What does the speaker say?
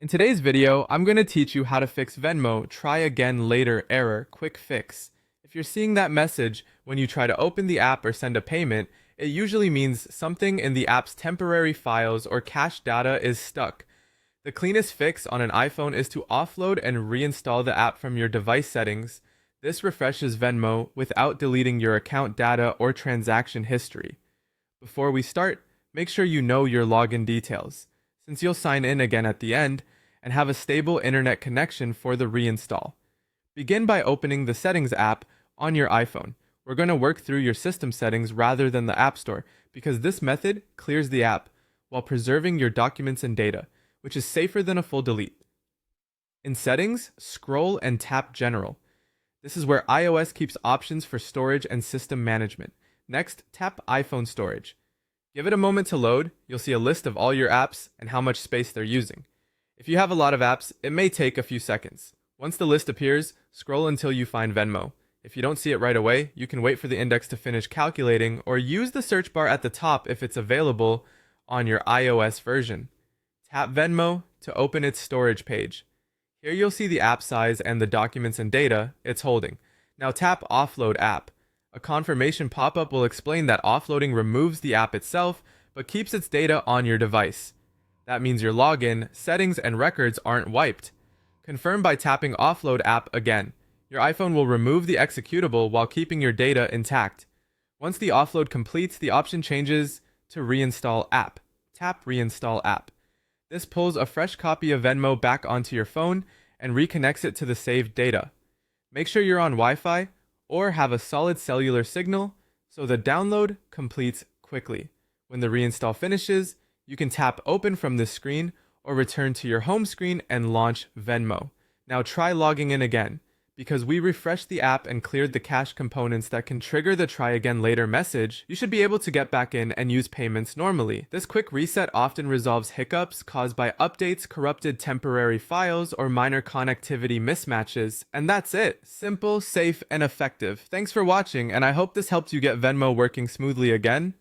In today's video, I'm going to teach you how to fix Venmo try again later error quick fix. If you're seeing that message when you try to open the app or send a payment, it usually means something in the app's temporary files or cache data is stuck. The cleanest fix on an iPhone is to offload and reinstall the app from your device settings. This refreshes Venmo without deleting your account data or transaction history. Before we start, make sure you know your login details, since you'll sign in again at the end, and have a stable internet connection for the reinstall. Begin by opening the Settings app on your iPhone. We're going to work through your system settings rather than the App Store, because this method clears the app while preserving your documents and data, which is safer than a full delete. In Settings, scroll and tap General. This is where iOS keeps options for storage and system management. Next, tap iPhone Storage. Give it a moment to load. You'll see a list of all your apps and how much space they're using. If you have a lot of apps, it may take a few seconds. Once the list appears, scroll until you find Venmo. If you don't see it right away, you can wait for the index to finish calculating or use the search bar at the top if it's available on your iOS version. Tap Venmo to open its storage page. Here you'll see the app size and the documents and data it's holding. Now tap Offload App. A confirmation pop-up will explain that offloading removes the app itself, but keeps its data on your device. That means your login, settings, and records aren't wiped. Confirm by tapping Offload App again. Your iPhone will remove the executable while keeping your data intact. Once the offload completes, the option changes to Reinstall App. Tap Reinstall App. This pulls a fresh copy of Venmo back onto your phone and reconnects it to the saved data. Make sure you're on Wi-Fi or have a solid cellular signal so the download completes quickly. When the reinstall finishes, you can tap Open from this screen or return to your home screen and launch Venmo. Now try logging in again. Because we refreshed the app and cleared the cache components that can trigger the try again later message, you should be able to get back in and use payments normally. This quick reset often resolves hiccups caused by updates, corrupted temporary files, or minor connectivity mismatches. And that's it. Simple, safe, and effective. Thanks for watching, and I hope this helped you get Venmo working smoothly again.